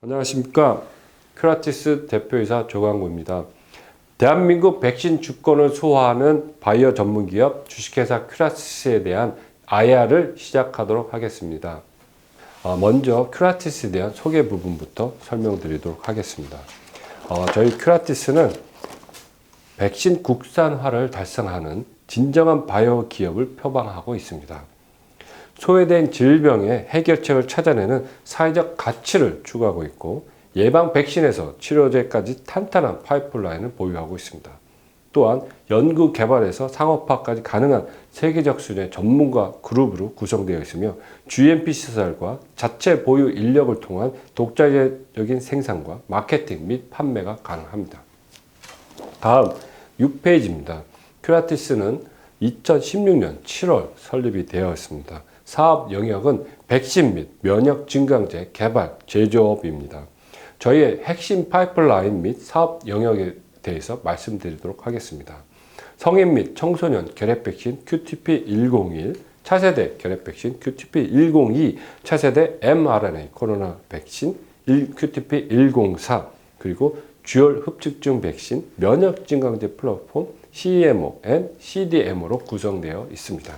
안녕하십니까. 큐라티스 대표이사 조광구입니다. 대한민국 백신 주권을 소화하는 바이오 전문기업 주식회사 큐라티스에 대한 IR을 시작하도록 하겠습니다. 먼저 큐라티스에 대한 소개 부분부터 설명드리도록 하겠습니다. 저희 큐라티스는 백신 국산화를 달성하는 진정한 바이오 기업을 표방하고 있습니다. 소외된 질병의 해결책을 찾아내는 사회적 가치를 추구하고 있고 예방 백신에서 치료제까지 탄탄한 파이프라인을 보유하고 있습니다. 또한 연구 개발에서 상업화까지 가능한 세계적 수준의 전문가 그룹으로 구성되어 있으며 GMP 시설과 자체 보유 인력을 통한 독자적인 생산과 마케팅 및 판매가 가능합니다. 다음 6페이지입니다. 큐라티스는 2016년 7월 설립이 되어 있습니다. 사업 영역은 백신 및 면역 증강제 개발, 제조업입니다. 저희의 핵심 파이프라인 및 사업 영역에 대해서 말씀드리도록 하겠습니다. 성인 및 청소년 결핵 백신 QTP-101, 차세대 결핵 백신 QTP-102, 차세대 mRNA 코로나 백신 QTP-104, 그리고 듀얼 흡축증 백신 면역 증강제 플랫폼 CMO and CDMO로 구성되어 있습니다.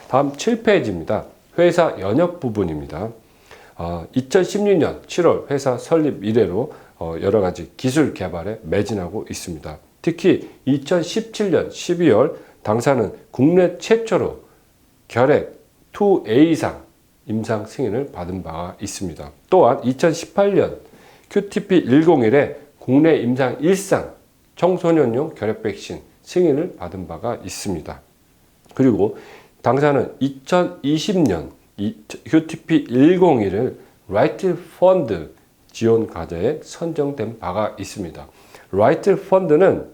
다음 7페이지입니다. 회사 연역 부분입니다. 2016년 7월 회사 설립 이래로 여러 가지 기술 개발에 매진하고 있습니다. 특히 2017년 12월 당사는 국내 최초로 결핵 2A상 임상 승인을 받은 바가 있습니다. 또한 2018년 QTP-101에 국내 임상 1상 청소년용 결핵 백신 승인을 받은 바가 있습니다. 그리고 당사는 2020년 QTP-101을 라이트 펀드 지원 과제에 선정된 바가 있습니다. 라이트 펀드는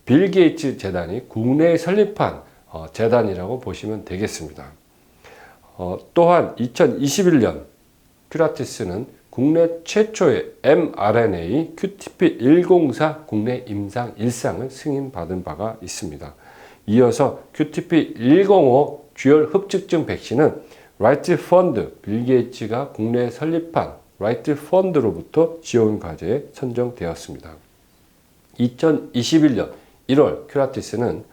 빌 게이츠 재단이 국내에 설립한 재단이라고 보시면 되겠습니다. 또한 2021년 큐라티스는 국내 최초의 mRNA QTP-104 국내 임상 1상을 승인받은 바가 있습니다. 이어서 QTP-105 듀얼 흡축증 백신은 라이트 펀드, 빌 게이츠가 국내에 설립한 라이트 펀드로부터 지원 과제에 선정되었습니다. 2021년 1월 큐라티스는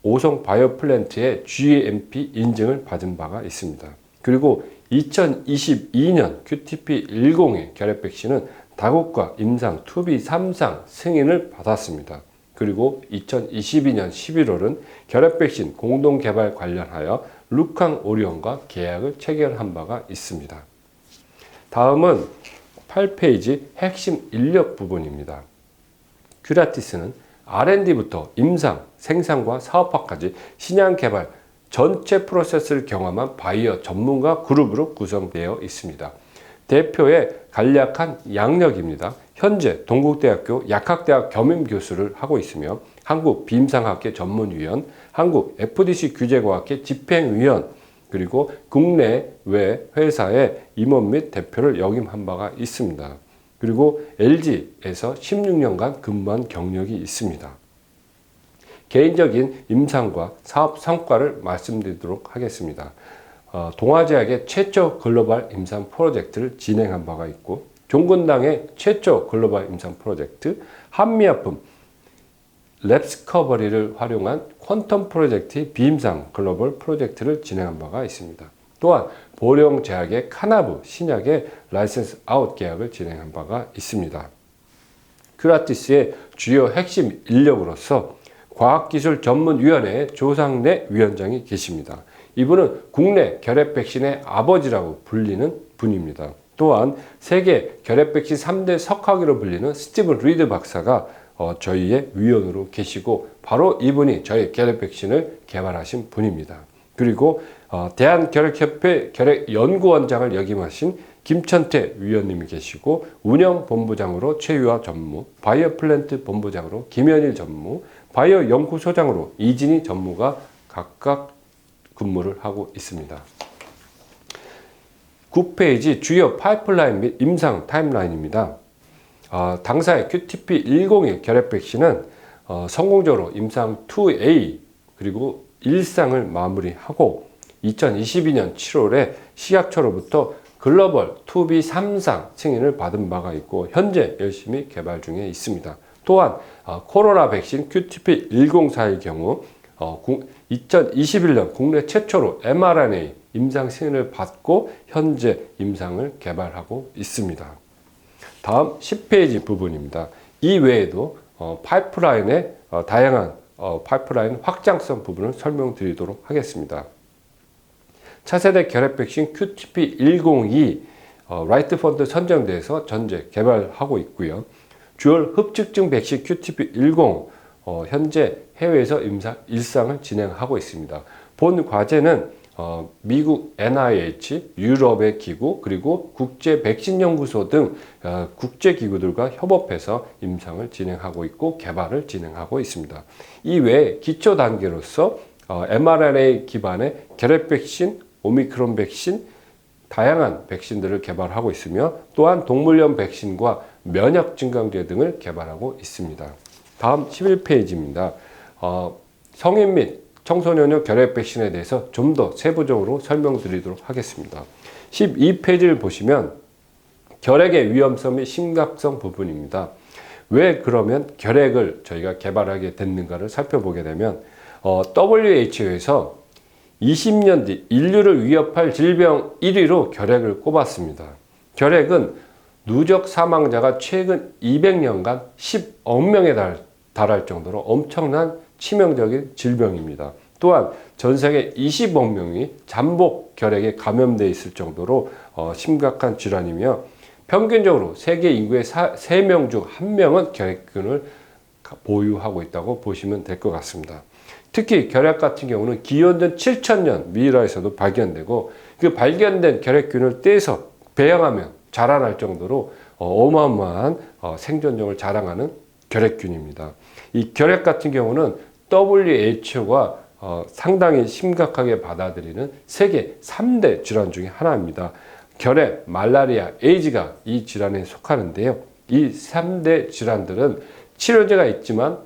오송 바이오 플랜트의 GMP 인증을 받은 바가 있습니다. 그리고 2022년 QTP-101 결핵 백신은 다국가 임상 2B 3상 승인을 받았습니다. 그리고 2022년 11월은 결핵 백신 공동 개발 관련하여 루캉 오리온과 계약을 체결한 바가 있습니다. 다음은 8페이지 핵심 인력 부분입니다. 큐라티스는 R&D부터 임상, 생산과 사업화까지 신약 개발 전체 프로세스를 경험한 바이오 전문가 그룹으로 구성되어 있습니다. 대표의 간략한 양력입니다. 현재 동국대학교 약학대학 겸임교수를 하고 있으며 한국 비임상학회 전문위원, 한국 FDC 규제과학회 집행위원, 그리고 국내외 회사의 임원 및 대표를 역임한 바가 있습니다. 그리고 LG에서 16년간 근무한 경력이 있습니다. 개인적인 임상과 사업 성과를 말씀드리도록 하겠습니다. 동아제약의 최초 글로벌 임상 프로젝트를 진행한 바가 있고 종근당의 최초 글로벌 임상 프로젝트, 한미약품 랩스커버리를 활용한 퀀텀 프로젝트의 비임상 글로벌 프로젝트를 진행한 바가 있습니다. 또한 보령제약의 카나브 신약의 라이센스 아웃 계약을 진행한 바가 있습니다. 큐라티스의 주요 핵심 인력으로서 과학기술전문위원회의 조상래 위원장이 계십니다. 이분은 국내 결핵 백신의 아버지라고 불리는 분입니다. 또한 세계 결핵 백신 3대 석학으로 불리는 스티븐 리드 박사가 저희의 위원으로 계시고 바로 이분이 저희 결핵 백신을 개발하신 분입니다. 그리고 대한결핵협회 결핵연구원장을 역임하신 김천태 위원님이 계시고 운영본부장으로 최유화 전무, 바이오 플랜트 본부장으로 김현일 전무, 바이오 연구소장으로 이진희 전무가 각각 근무를 하고 있습니다. 9페이지 주요 파이프라인 및 임상 타임라인입니다. 당사의 QTP-101 결핵 백신은 성공적으로 임상 2A 그리고 1상을 마무리하고 2022년 7월에 식약처로부터 글로벌 2B 3상 승인을 받은 바가 있고 현재 열심히 개발 중에 있습니다. 또한 코로나 백신 QTP-1041의 경우 2021년 국내 최초로 mRNA 임상 승인을 받고 현재 임상을 개발하고 있습니다. 다음 10페이지 부분입니다. 이 외에도 파이프라인의 다양한 파이프라인 확장성 부분을 설명드리도록 하겠습니다. 차세대 결핵 백신 QTP-102 라이트 펀드 선정돼서 전제 개발하고 있고요. 주얼 흡축증 백신 QTP-10 현재 해외에서 일상을 진행하고 있습니다. 본 과제는 미국 NIH, 유럽의 기구, 그리고 국제 백신 연구소 등 국제 기구들과 협업해서 임상을 진행하고 있고 개발을 진행하고 있습니다. 이외에 기초 단계로서 mRNA 기반의 결핵 백신, 오미크론 백신, 다양한 백신들을 개발하고 있으며 또한 동물용 백신과 면역 증강제 등을 개발하고 있습니다. 다음 11페이지입니다. 성인 및 청소년용 결핵 백신에 대해서 좀 더 세부적으로 설명드리도록 하겠습니다. 12페이지를 보시면 결핵의 위험성 및 심각성 부분입니다. 왜 그러면 결핵을 저희가 개발하게 됐는가를 살펴보게 되면 WHO에서 20년 뒤 인류를 위협할 질병 1위로 결핵을 꼽았습니다. 결핵은 누적 사망자가 최근 200년간 10억 명에 달할 정도로 엄청난 치명적인 질병입니다. 또한 전 세계 20억 명이 잠복 결핵에 감염되어 있을 정도로 심각한 질환이며 평균적으로 세계 인구의 3명 중 1명은 결핵균을 보유하고 있다고 보시면 될 것 같습니다. 특히 결핵 같은 경우는 기원전 7000년 미이라에서도 발견되고 그 발견된 결핵균을 떼서 배양하면 자라날 정도로 어마어마한 생존력을 자랑하는 결핵균입니다. 이 결핵 같은 경우는 WHO가 상당히 심각하게 받아들이는 세계 3대 질환 중에 하나입니다. 결핵, 말라리아, 에이즈가 이 질환에 속하는데요. 이 3대 질환들은 치료제가 있지만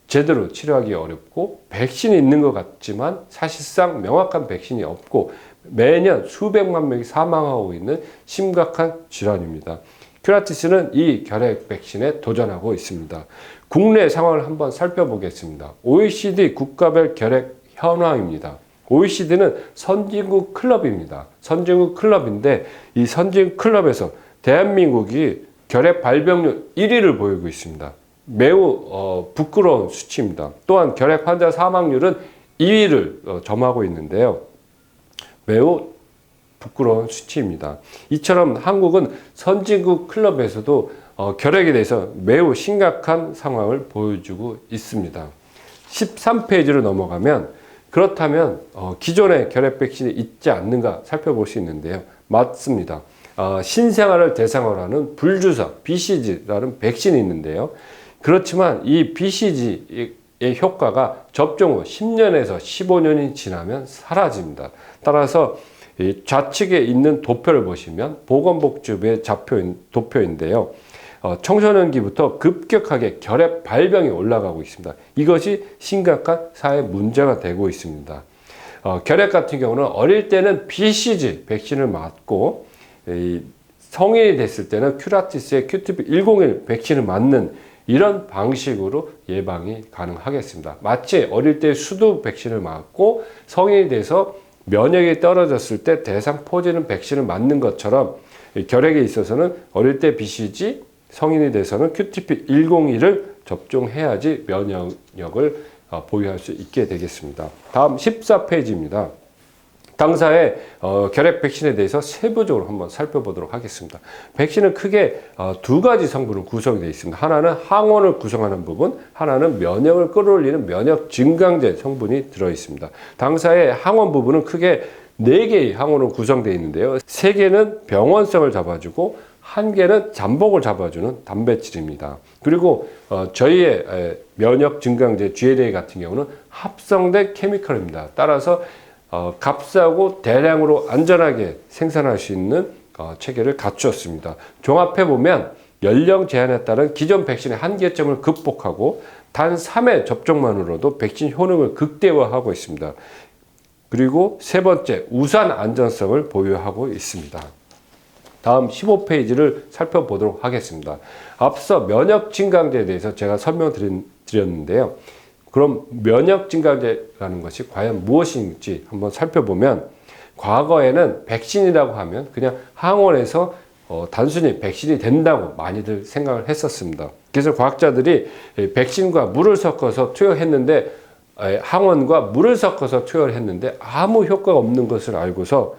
제대로 치료하기 어렵고 백신이 있는 것 같지만 사실상 명확한 백신이 없고 매년 수백만 명이 사망하고 있는 심각한 질환입니다. 큐라티스는 이 결핵 백신에 도전하고 있습니다. 국내 상황을 한번 살펴보겠습니다. OECD 국가별 결핵 현황입니다. OECD는 선진국 클럽입니다. 선진국 클럽인데 이 선진국 클럽에서 대한민국이 결핵 발병률 1위를 보이고 있습니다. 매우 부끄러운 수치입니다. 또한 결핵 환자 사망률은 2위를 점하고 있는데요. 매우 부끄러운 수치입니다. 이처럼 한국은 선진국 클럽에서도 결핵에 대해서 매우 심각한 상황을 보여주고 있습니다. 13페이지로 넘어가면 그렇다면 기존의 결핵 백신이 있지 않는가 살펴볼 수 있는데요. 맞습니다. 신생아를 대상으로 하는 불주사 BCG라는 백신이 있는데요. 그렇지만 이 BCG의 효과가 접종 후 10년에서 15년이 지나면 사라집니다. 따라서 이 좌측에 있는 도표를 보시면 보건복지부의 도표인데요. 청소년기부터 급격하게 결핵 발병이 올라가고 있습니다. 이것이 심각한 사회 문제가 되고 있습니다. 결핵 같은 경우는 어릴 때는 BCG 백신을 맞고 성인이 됐을 때는 큐라티스의 QTP-101 백신을 맞는 이런 방식으로 예방이 가능하겠습니다. 마치 어릴 때 수두 백신을 맞고 성인이 돼서 면역이 떨어졌을 때 대상 포지는 백신을 맞는 것처럼 결핵에 있어서는 어릴 때 BCG, 성인이 돼서는 QTP-101을 접종해야지 면역력을 보유할 수 있게 되겠습니다. 다음 14페이지입니다. 당사의 결핵 백신에 대해서 세부적으로 한번 살펴보도록 하겠습니다. 백신은 크게 두 가지 성분으로 구성이 되어 있습니다. 하나는 항원을 구성하는 부분, 하나는 면역을 끌어올리는 면역 증강제 성분이 들어 있습니다. 당사의 항원 부분은 크게 4개의 항원으로 구성되어 있는데요. 3개는 병원성을 잡아주고 1개는 잠복을 잡아주는 단백질입니다. 그리고 저희의 면역 증강제 GLA 같은 경우는 합성된 케미컬입니다. 따라서 값싸고 대량으로 안전하게 생산할 수 있는 체계를 갖추었습니다. 종합해 보면 연령 제한에 따른 기존 백신의 한계점을 극복하고 단 3회 접종만으로도 백신 효능을 극대화하고 있습니다. 그리고 세 번째, 우수한 안전성을 보유하고 있습니다. 다음 15페이지를 살펴보도록 하겠습니다. 앞서 면역 증강제에 대해서 제가 설명드렸는데요. 그럼 면역 증강제라는 것이 과연 무엇인지 한번 살펴보면, 과거에는 백신이라고 하면 그냥 항원에서 단순히 백신이 된다고 많이들 생각을 했었습니다. 그래서 과학자들이 백신과 물을 섞어서 투여했는데, 항원과 물을 섞어서 투여를 했는데 아무 효과가 없는 것을 알고서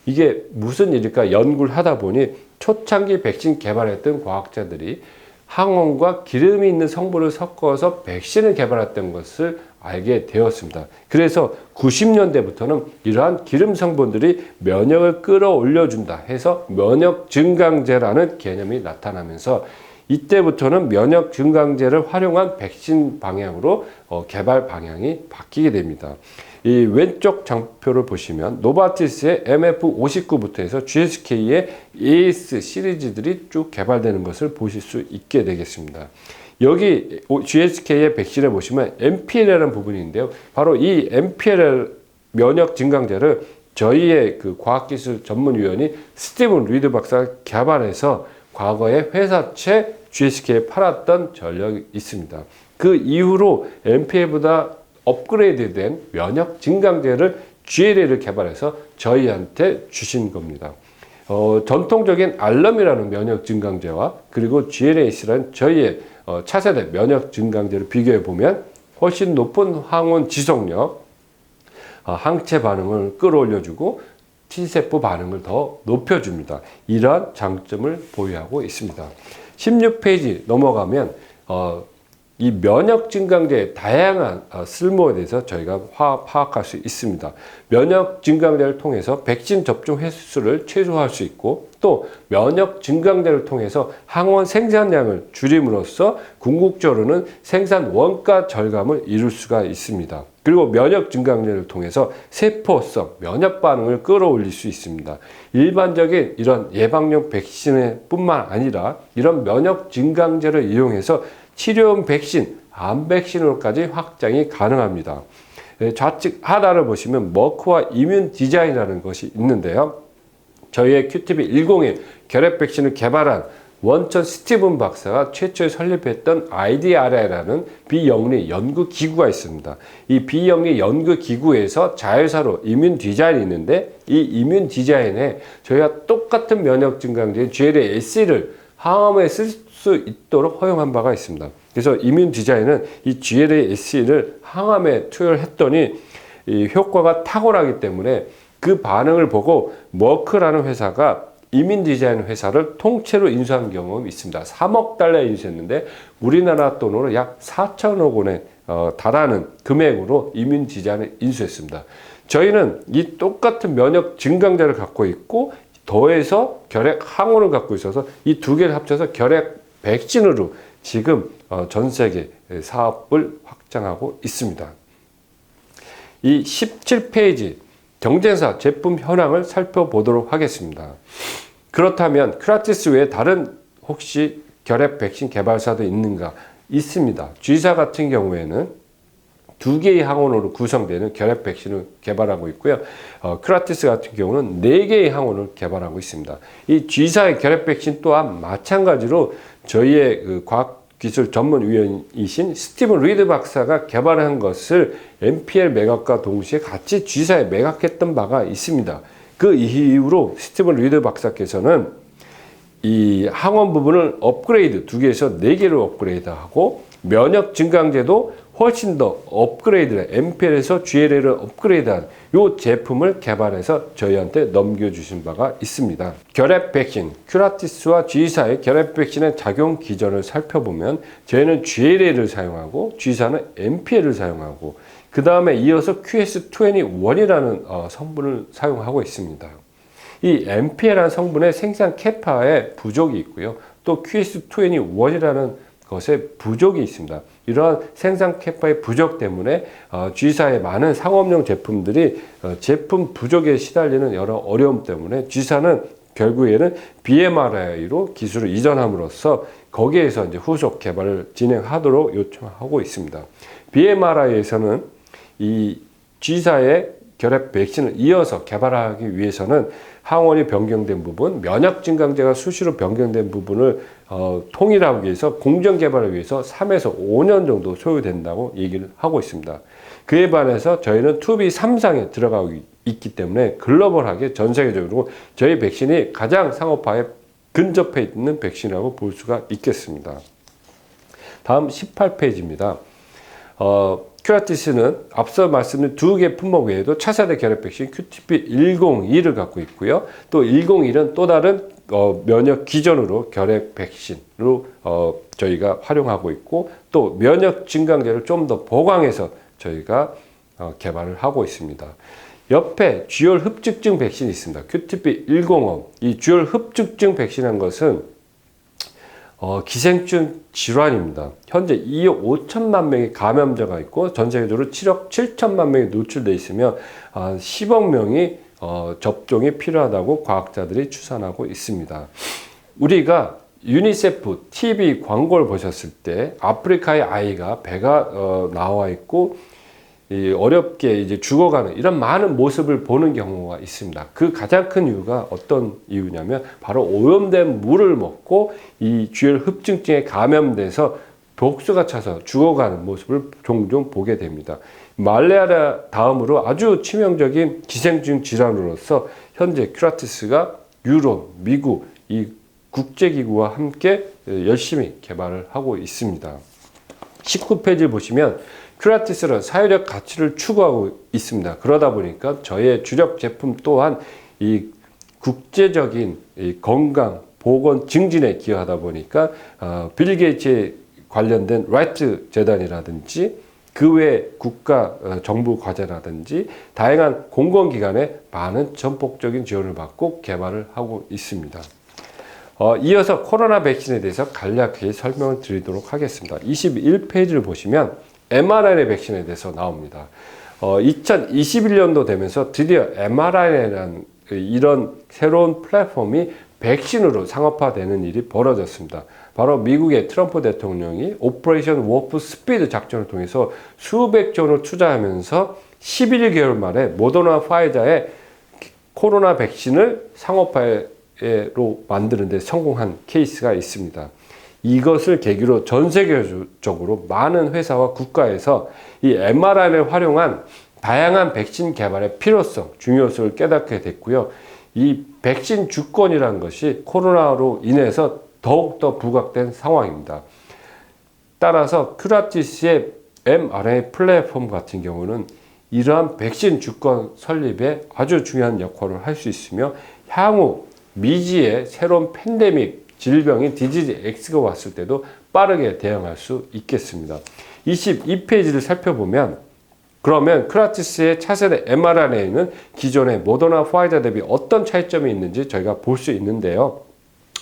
이게 무슨 일일까 연구를 하다 보니 초창기 백신 개발했던 과학자들이 항원과 기름이 있는 성분을 섞어서 백신을 개발했던 것을 알게 되었습니다. 그래서 90년대부터는 이러한 기름 성분들이 면역을 끌어올려준다 해서 면역 증강제라는 개념이 나타나면서, 이때부터는 면역 증강제를 활용한 백신 방향으로 개발 방향이 바뀌게 됩니다. 이 왼쪽 장표를 보시면 노바티스의 MF59부터 해서 GSK의 AS 시리즈들이 쭉 개발되는 것을 보실 수 있게 되겠습니다. 여기 GSK의 백신을 보시면 MPL이라는 부분인데요. 바로 이 MPL 면역 증강제를 저희의 그 과학기술 전문위원이 스티븐 리드 박사가 개발해서 과거에 회사채 GSK에 팔았던 전력이 있습니다. 그 이후로 MPL보다 업그레이드된 면역 증강제를 GLA를 개발해서 저희한테 주신 겁니다. 전통적인 알럼이라는 면역 증강제와 그리고 GLAC라는 저희의 차세대 면역 증강제를 비교해 보면 훨씬 높은 항원 지속력, 항체 반응을 끌어올려주고 T세포 반응을 더 높여줍니다. 이러한 장점을 보유하고 있습니다. 16페이지 넘어가면 이 면역 증강제의 다양한 쓸모에 대해서 저희가 파악할 수 있습니다. 면역 증강제를 통해서 백신 접종 횟수를 최소화할 수 있고, 또 면역 증강제를 통해서 항원 생산량을 줄임으로써 궁극적으로는 생산 원가 절감을 이룰 수가 있습니다. 그리고 면역 증강제를 통해서 세포성 면역 반응을 끌어올릴 수 있습니다. 일반적인 이런 예방용 백신에 뿐만 아니라 이런 면역 증강제를 이용해서 치료용 백신, 암 백신으로까지 확장이 가능합니다. 좌측 하단을 보시면 머크와 이뮨 디자인이라는 것이 있는데요. 저희의 QTB101 결핵 백신을 개발한 원천 스티븐 박사가 최초에 설립했던 IDRI라는 비영리 연구기구가 있습니다. 이 비영리 연구기구에서 자회사로 이뮨 디자인이 있는데, 이 이뮨 디자인에 저희가 똑같은 면역 증강제인 GLA-SC를 항암에 쓸 수 있도록 허용한 바가 있습니다. 그래서 이뮨 디자인은 이 GLA-SC를 항암에 투여를 했더니 이 효과가 탁월하기 때문에 그 반응을 보고 머크라는 회사가 이뮨 디자인 회사를 통째로 인수한 경험이 있습니다. 3억 달러에 인수했는데 우리나라 돈으로 약 4천억 원에 달하는 금액으로 이뮨 디자인을 인수했습니다. 저희는 이 똑같은 면역 증강제를 갖고 있고 더해서 결핵 항원을 갖고 있어서 이 두 개를 합쳐서 결핵 백신으로 지금 전 세계 사업을 확장하고 있습니다. 이 17페이지 경쟁사 제품 현황을 살펴보도록 하겠습니다. 그렇다면 큐라티스 외에 다른 혹시 결핵 백신 개발사도 있는가? 있습니다. G사 같은 경우에는 2개의 항원으로 구성되는 결핵 백신을 개발하고 있고요. 큐라티스 같은 경우는 4개의 항원을 개발하고 있습니다. 이 G사의 결핵 백신 또한 마찬가지로 저희의 그 과학기술 전문위원이신 스티븐 리드 박사가 개발한 것을 MPL 매각과 동시에 같이 G사에 매각했던 바가 있습니다. 그 이후로 스티븐 리드 박사께서는 이 항원 부분을 업그레이드 2개에서 4개로 업그레이드하고 면역 증강제도 훨씬 더 업그레이드를 MPL에서 GLA를 업그레이드한 이 제품을 개발해서 저희한테 넘겨주신 바가 있습니다. 결핵 백신, 큐라티스와 G사의 결핵 백신의 작용 기전을 살펴보면 저희는 GLA를 사용하고 G사는 MPL을 사용하고 그 다음에 이어서 QS21이라는 성분을 사용하고 있습니다. 이 MPL이라는 성분의 생산 캐파에 부족이 있고요. 또 QS21이라는 것에 부족이 있습니다. 이러한 생산 캐파의 부족 때문에 G사의 많은 상업용 제품들이 제품 부족에 시달리는 여러 어려움 때문에 G사는 결국에는 BMRI로 기술을 이전함으로써 거기에서 이제 후속 개발을 진행하도록 요청하고 있습니다. BMRI에서는 이 G사의 결핵 백신을 이어서 개발하기 위해서는 항원이 변경된 부분, 면역 증강제가 수시로 변경된 부분을 통일하기 위해서 공정 개발을 위해서 3에서 5년 정도 소요된다고 얘기를 하고 있습니다. 그에 반해서 저희는 2B 3상에 들어가고 있기 때문에 글로벌하게 전 세계적으로 저희 백신이 가장 상업화에 근접해 있는 백신이라고 볼 수가 있겠습니다. 다음 18페이지입니다. 큐라티스는 앞서 말씀드린 2개 품목 외에도 차세대 결핵 백신 QTP-102를 갖고 있고요. 또 101은 또 다른 면역 기전으로 결핵 백신으로 저희가 활용하고 있고, 또 면역 증강제를 좀 더 보강해서 저희가 개발을 하고 있습니다. 옆에 쥐올 흡축증 백신이 있습니다. QTP-105. 이 쥐올 흡축증 백신이라는 것은 기생충 질환입니다. 현재 2억 5천만 명의 감염자가 있고 전 세계적으로 7억 7천만 명이 노출되어 있으며 10억 명이 접종이 필요하다고 과학자들이 추산하고 있습니다. 우리가 유니세프 TV 광고를 보셨을 때 아프리카의 아이가 배가 나와 있고 어렵게 이제 죽어가는 이런 많은 모습을 보는 경우가 있습니다. 그 가장 큰 이유가 어떤 이유냐면 바로 오염된 물을 먹고 이 쥐올 흡증증에 감염돼서 독소가 차서 죽어가는 모습을 종종 보게 됩니다. 말레이아 다음으로 아주 치명적인 기생충 질환으로서 현재 큐라티스가 유럽, 미국 이 국제기구와 함께 열심히 개발을 하고 있습니다. 19페이지를 보시면 큐라티스는 사회적 가치를 추구하고 있습니다. 그러다 보니까 저의 주력 제품 또한 이 국제적인 이 건강, 보건 증진에 기여하다 보니까 빌 게이츠에 관련된 라이트 재단이라든지 그 외 국가 정부 과제라든지 다양한 공공기관에 많은 전폭적인 지원을 받고 개발을 하고 있습니다. 이어서 코로나 백신에 대해서 간략하게 설명을 드리도록 하겠습니다. 21페이지를 보시면 mRNA 백신에 대해서 나옵니다. 2021년도 되면서 드디어 mRNA라는 이런 새로운 플랫폼이 백신으로 상업화되는 일이 벌어졌습니다. 바로 미국의 트럼프 대통령이 오퍼레이션 워프 스피드 작전을 통해서 수백조 원을 투자하면서 11개월 만에 모더나 파이자의 코로나 백신을 상업화로 만드는 데 성공한 케이스가 있습니다. 이것을 계기로 전 세계적으로 많은 회사와 국가에서 이 mRNA를 활용한 다양한 백신 개발의 필요성, 중요성을 깨닫게 됐고요. 이 백신 주권이라는 것이 코로나로 인해서 더욱더 부각된 상황입니다. 따라서 큐라티스의 mRNA 플랫폼 같은 경우는 이러한 백신 주권 설립에 아주 중요한 역할을 할 수 있으며 향후 미지의 새로운 팬데믹 질병인 디지즈 X가 왔을 때도 빠르게 대응할 수 있겠습니다. 22페이지를 살펴보면 그러면 큐라티스의 차세대 mRNA는 기존의 모더나 파이자 대비 어떤 차이점이 있는지 저희가 볼 수 있는데요.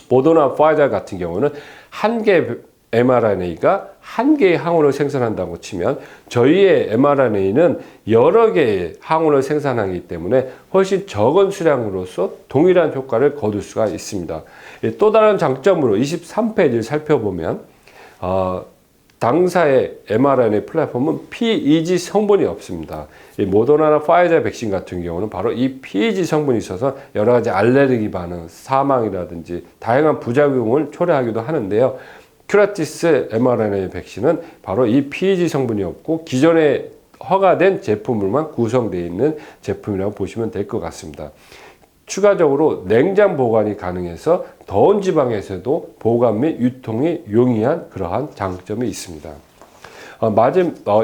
모더나 파이자 같은 경우는 한 개의 mRNA가 한 개의 항원을 생산한다고 치면 저희의 mRNA는 여러 개의 항원을 생산하기 때문에 훨씬 적은 수량으로서 동일한 효과를 거둘 수가 있습니다. 또 다른 장점으로 23페이지를 살펴보면 당사의 mRNA 플랫폼은 PEG 성분이 없습니다. 이 모더나나 파이자 백신 같은 경우는 바로 이 PEG 성분이 있어서 여러 가지 알레르기 반응, 사망이라든지 다양한 부작용을 초래하기도 하는데요. 큐라티스 mRNA 백신은 바로 이 PEG 성분이 없고 기존에 허가된 제품으로만 구성되어 있는 제품이라고 보시면 될 것 같습니다. 추가적으로 냉장 보관이 가능해서 더운 지방에서도 보관 및 유통이 용이한 그러한 장점이 있습니다.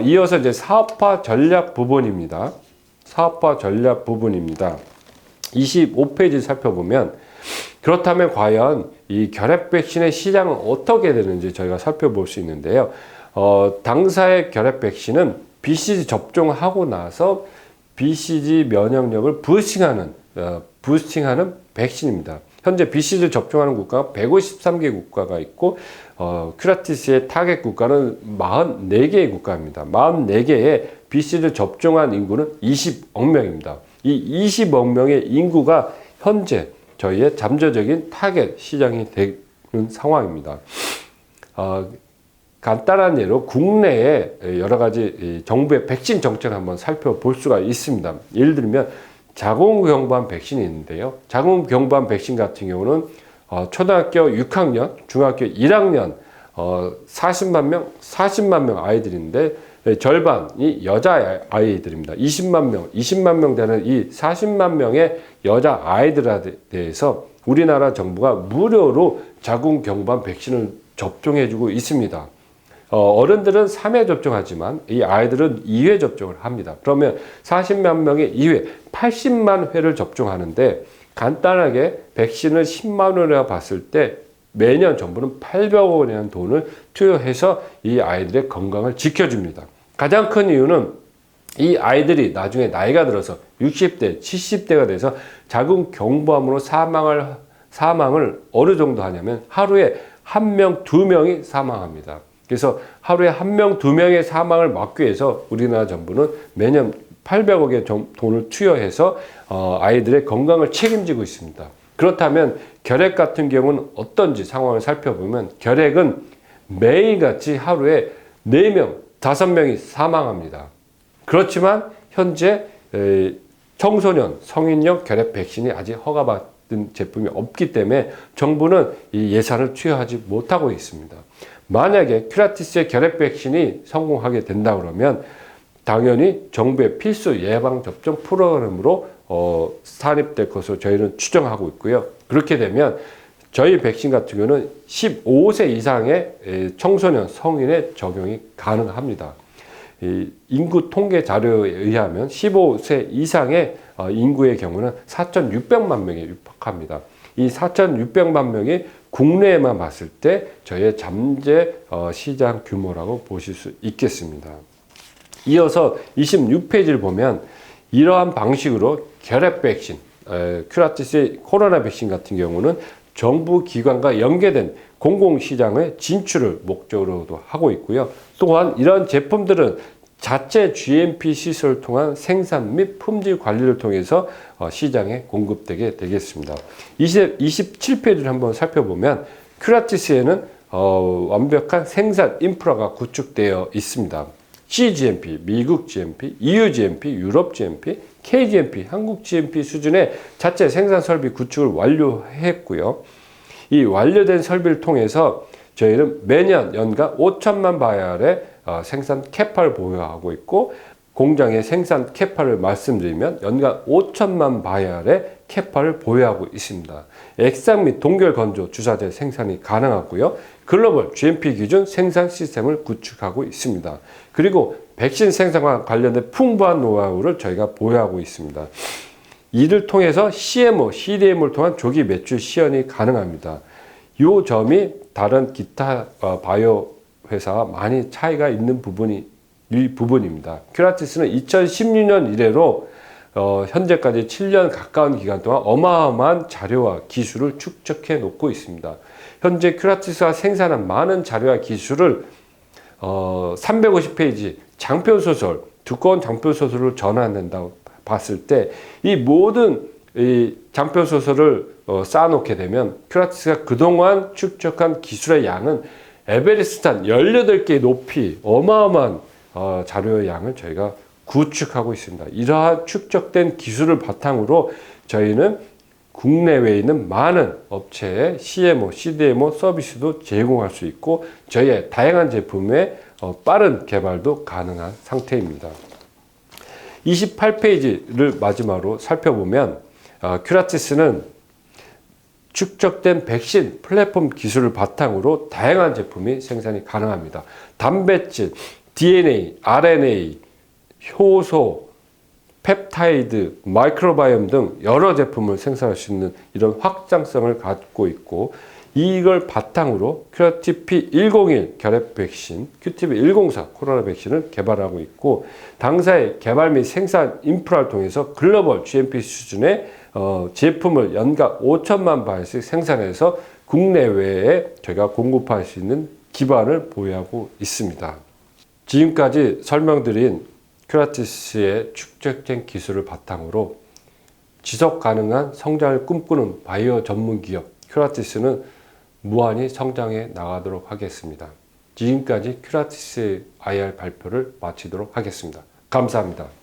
이어서 이제 사업화 전략 부분입니다. 사업화 전략 부분입니다. 25페이지 살펴보면 그렇다면 과연 이 결핵 백신의 시장은 어떻게 되는지 저희가 살펴볼 수 있는데요. 당사의 결핵 백신은 BCG 접종하고 나서 BCG 면역력을 부스팅하는 백신입니다. 현재 BCG 접종하는 국가가 153개 국가가 있고 큐라티스의 타겟 국가는 44개의 국가입니다. 44개의 BCG 접종한 인구는 20억 명입니다. 이 20억 명의 인구가 현재 저희의 잠재적인 타겟 시장이 되는 상황입니다. 간단한 예로 국내에 여러 가지 정부의 백신 정책을 한번 살펴볼 수가 있습니다. 예를 들면 자궁경부암 백신이 있는데요. 자궁경부암 백신 같은 경우는 초등학교 6학년, 중학교 1학년 40만 명 아이들인데 절반이 여자 아이들입니다. 20만 명 되는 이 40만 명의 여자 아이들에 대해서 우리나라 정부가 무료로 자궁경부암 백신을 접종해주고 있습니다. 어른들은 3회 접종하지만 이 아이들은 2회 접종을 합니다. 그러면 40만 명의 2회, 80만 회를 접종하는데 간단하게 백신을 10만 원이라 봤을 때 매년 정부는 800억 원이라는 돈을 투여해서 이 아이들의 건강을 지켜줍니다. 가장 큰 이유는 이 아이들이 나중에 나이가 들어서 60대, 70대가 돼서 자궁경부암으로 사망을 어느 정도 하냐면 하루에 1명, 2명이 사망합니다. 그래서 하루에 1명, 2명의 사망을 막기 위해서 우리나라 정부는 매년 800억의 돈을 투여해서 아이들의 건강을 책임지고 있습니다. 그렇다면 결핵 같은 경우는 어떤지 상황을 살펴보면 결핵은 매일같이 하루에 4명, 5명이 사망합니다. 그렇지만 현재 청소년, 성인용 결핵 백신이 아직 허가받은 제품이 없기 때문에 정부는 이 예산을 투여하지 못하고 있습니다. 만약에 큐라티스의 결핵 백신이 성공하게 된다 그러면 당연히 정부의 필수 예방접종 프로그램으로 산입될 것으로 저희는 추정하고 있고요. 그렇게 되면 저희 백신 같은 경우는 15세 이상의 청소년 성인의 적용이 가능합니다. 인구 통계 자료에 의하면 15세 이상의 인구의 경우는 4,600만 명에 육박합니다. 이 4,600만 명이 국내에만 봤을 때 저희의 잠재 시장 규모라고 보실 수 있겠습니다. 이어서 26페이지를 보면 이러한 방식으로 결핵 백신, 큐라티스의 코로나 백신 같은 경우는 정부 기관과 연계된 공공시장의 진출을 목적으로도 하고 있고요. 또한 이런 제품들은 자체 GMP 시설을 통한 생산 및 품질 관리를 통해서 시장에 공급되게 되겠습니다. 27페이지를 한번 살펴보면 큐라티스에는 완벽한 생산 인프라가 구축되어 있습니다. CGMP, 미국 GMP, EU GMP, 유럽 GMP, KGMP, 한국 GMP 수준의 자체 생산 설비 구축을 완료했고요. 이 완료된 설비를 통해서 저희는 매년 연간 5천만 바이알의 생산 캐파를 보유하고 있고 공장의 생산 캐파를 말씀드리면 연간 5천만 바이알의 캐파를 보유하고 있습니다. 액상 및 동결 건조 주사제 생산이 가능하고요. 글로벌 GMP 기준 생산 시스템을 구축하고 있습니다. 그리고 백신 생산과 관련된 풍부한 노하우를 저희가 보유하고 있습니다. 이를 통해서 CMO, CDMO를 통한 조기 매출 시연이 가능합니다. 이 점이 다른 기타 바이오 회사와 많이 차이가 있는 부분입니다. 큐라티스는 2016년 이래로 현재까지 7년 가까운 기간 동안 어마어마한 자료와 기술을 축적해 놓고 있습니다. 현재 큐라티스가 생산한 많은 자료와 기술을 350페이지 장편소설, 두꺼운 장편소설을 전환한다고 봤을 때 이 모든 이 장편소설을 쌓아놓게 되면 큐라티스가 그동안 축적한 기술의 양은 에베레스트 18개의 높이 어마어마한 자료의 양을 저희가 구축하고 있습니다. 이러한 축적된 기술을 바탕으로 저희는 국내외에 있는 많은 업체에 CMO, CDMO 서비스도 제공할 수 있고 저희의 다양한 제품의 빠른 개발도 가능한 상태입니다. 28페이지를 마지막으로 살펴보면 큐라티스는 축적된 백신 플랫폼 기술을 바탕으로 다양한 제품이 생산이 가능합니다. 단백질, DNA, RNA, 효소, 펩타이드, 마이크로바이옴 등 여러 제품을 생산할 수 있는 이런 확장성을 갖고 있고 이걸 바탕으로 큐라티피101 결핵 백신, 큐티피104 코로나 백신을 개발하고 있고 당사의 개발 및 생산 인프라를 통해서 글로벌 GMP 수준의 제품을 연간 5천만 바이씩 생산해서 국내외에 저희가 공급할 수 있는 기반을 보유하고 있습니다. 지금까지 설명드린 큐라티스의 축적된 기술을 바탕으로 지속 가능한 성장을 꿈꾸는 바이오 전문 기업 큐라티스는 무한히 성장해 나가도록 하겠습니다. 지금까지 큐라티스 IR 발표를 마치도록 하겠습니다. 감사합니다.